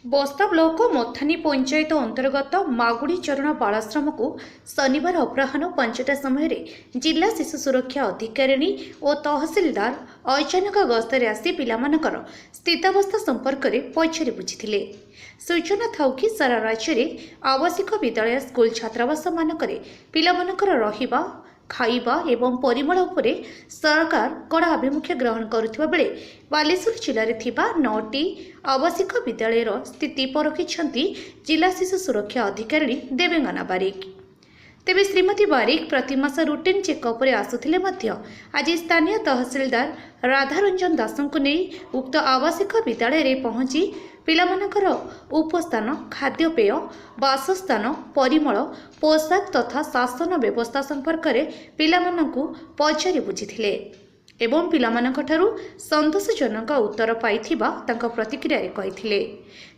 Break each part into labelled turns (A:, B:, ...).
A: बस्ता ब्लॉक मथानी पंचायत अंतर्गत मागुड़ी चरण बालाश्रम को शनिवार अपराह्न 5टा समय जिला शिशु सुरक्षा अधिकारिणी और तहसीलदार अचानक गस्तरे आसी पिलामानकर स्थितावस्था संपर्क में पचारि बुझिथिले। सूचना था कि सारा राज्य में आवासिक विद्यालय स्कूल छात्रावास मानकरे पिलामानकर रहिबा खाइबा एवं परिमल उपरे सरकार कड़ा आभिमुख्य ग्रहण करुथिबा बेले बालेश्वर जिले में थिबा 9टी आवासिक विद्यालयर स्थिति परखिछंती जिला शिशु सुरक्षा अधिकारिणी देवेंगना बारिक। तेबे श्रीमती बारिक प्रतिमास रुटीन चेकअप आसुथिले मध्य आज स्थानीय तहसीलदार राधारंजन दासंको नहीं उक्त आवासिक विद्यालय रे पहुंची पिलामानकर उपस्थान खाद्यपेय बासस्थान परिमल पोशाक तथा शासन व्यवस्था संपर्क में पिलामानंकु पचारि बुझिथिले एवं पिलामानंकठारु संतोषजनक उत्तर पाइथिबा तांका प्रतिक्रिया रे कहिथिले।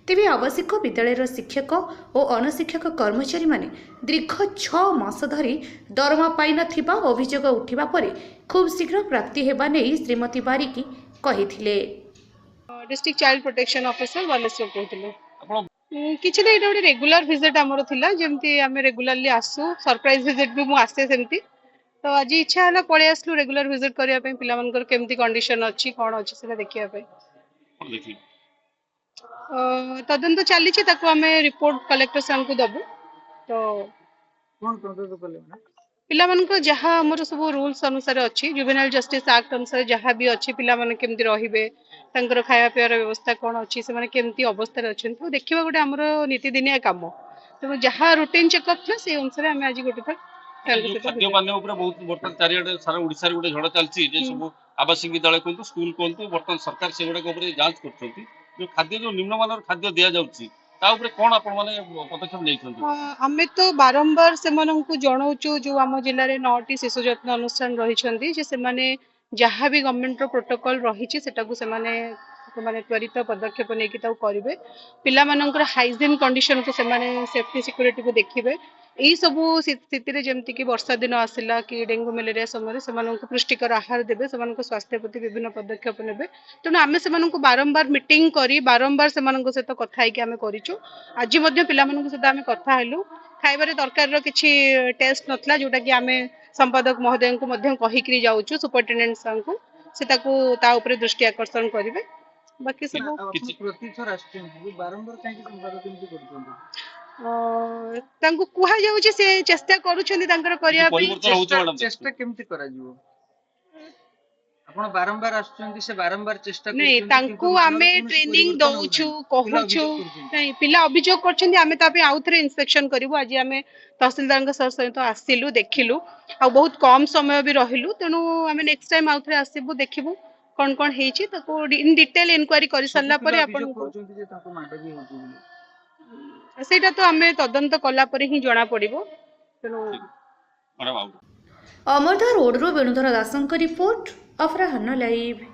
A: तेबे आवासिक विद्यालयर शिक्षक और अणशिक्षक कर्मचारी माने दीर्घ 6 मास धरी दरमा पाई नथिबा अभियोग उठिबा परे खूब शीघ्र प्राप्ति हेबा नै श्रीमती बारिकी कहिथिले।
B: District child protection officer Baleswar कहते किसी ना गोटे रेगुलर विजिट आमर थिला जेमती आमे रेगुलरली आसू सरप्राइज विजिट भी मु आसे सेमती तो आज इच्छा है पळे आसलु रेगुलर विजिट करिया पे पिला मनकर केमती कंडीशन अछि कोन अछि सेला देखिया पे तदंत चली ताको आमे रिपोर्ट कलेक्टर सर को दबु तो
C: कौन तदंत कले
B: पिला मनकर जहाँ हमर सब रूल्स अनुसार अछि जुवेनाइल जस्टिस एक्ट अनुसार जहाँ भी अछि पिला मन केमती रहिबे तांकर खाया पियार व्यवस्था कौन अच्छी से माने केमती अवस्था अच्छा तो देखा गोटे आमर नीतिदिनिया काम तो जहाँ रुटीन चेकअप था से अनुसार आम आज गोटे
D: खाद्य पानी बहुत बर्तमान चारिआडे सारा ओडिसा रे गोटे झड़ चलछि जे सब आवासीय विद्यालय कोंतु स्कूल कोंतु बर्तमान सरकार से गुडा ऊपर जांच करछंती जो खाद्य जो निम्नमानर खाद्य दिया जाउछि ता ऊपर कोन आपण माने पदक्षेप नेइछंती।
B: आमे तो बारंबार से माननकु जणाउछु जो आम जिल्ला रे 9टी शिशु जत्न अनुष्ठान रहिछंती जे से माने जहाँ भी गवर्नमेंट रो प्रोटोकॉल रही सेटाकू से माने त्वरित पदक्षेप नहीं करेंगे पिलामानंकर हाइजीन कंडीशन को सेमाने सेफ्टी सिक्योरिटी को देखिए यही सब स्थिति रे जेमती कि वर्षा दिन आसला कि डेंगू मलेरिया समय से पुष्टिकर आहार देवे से स्वास्थ्य प्रति विभिन्न पदक्षेप नेबे तेणु आमे से बारंबार मीटिंग करी बारंबार से सहित कथा होइके आमे करिचु आज मध्य पिलामानंक सहित आमे कथा हेलु खाइबारे दरकार रो किछि टेस्ट नथला जोटा कि आमे संपादक महोदय को मध्य कहिकरी जाउछु सुपरिटेंडेंट सर को से ताकू ता ऊपर दृष्टि आकर्षण करिवे बाकी सब
C: प्रतिथर आछन बारंबार काहे संवाद केमती करछन
B: तांको कुहा जाउछि से चेष्टा करूछन तांकर करिया
C: चेष्टा केमती करा जिवो आपण बारंबार आछन से बारंबार चेष्टा
B: नहीं तांको आमे ट्रेनिंग दउछु कहूछु नहीं पिला अभियोग करछन आमे तापे आउथरे इंस्पेक्शन करिवो आज आमे तहसीलदार के सर सहित आसिलु देखिलु आ बहुत कम समय भी रहिलु तेनु आमे नेक्स्ट टाइम आउथरे आसीबु देखिबु कौन कौन हेछि ताको इन डिटेल इंक्वायरी करि सरला परे आपण
C: कहउछन जे ताको माडे भी होछि
B: सेटा तो आमे तदंत कला परे ही जणा पड़िबो तेनु
A: अमरदा रोड रो वेणुधर दासंक रिपोर्ट अपराह्न लाइव।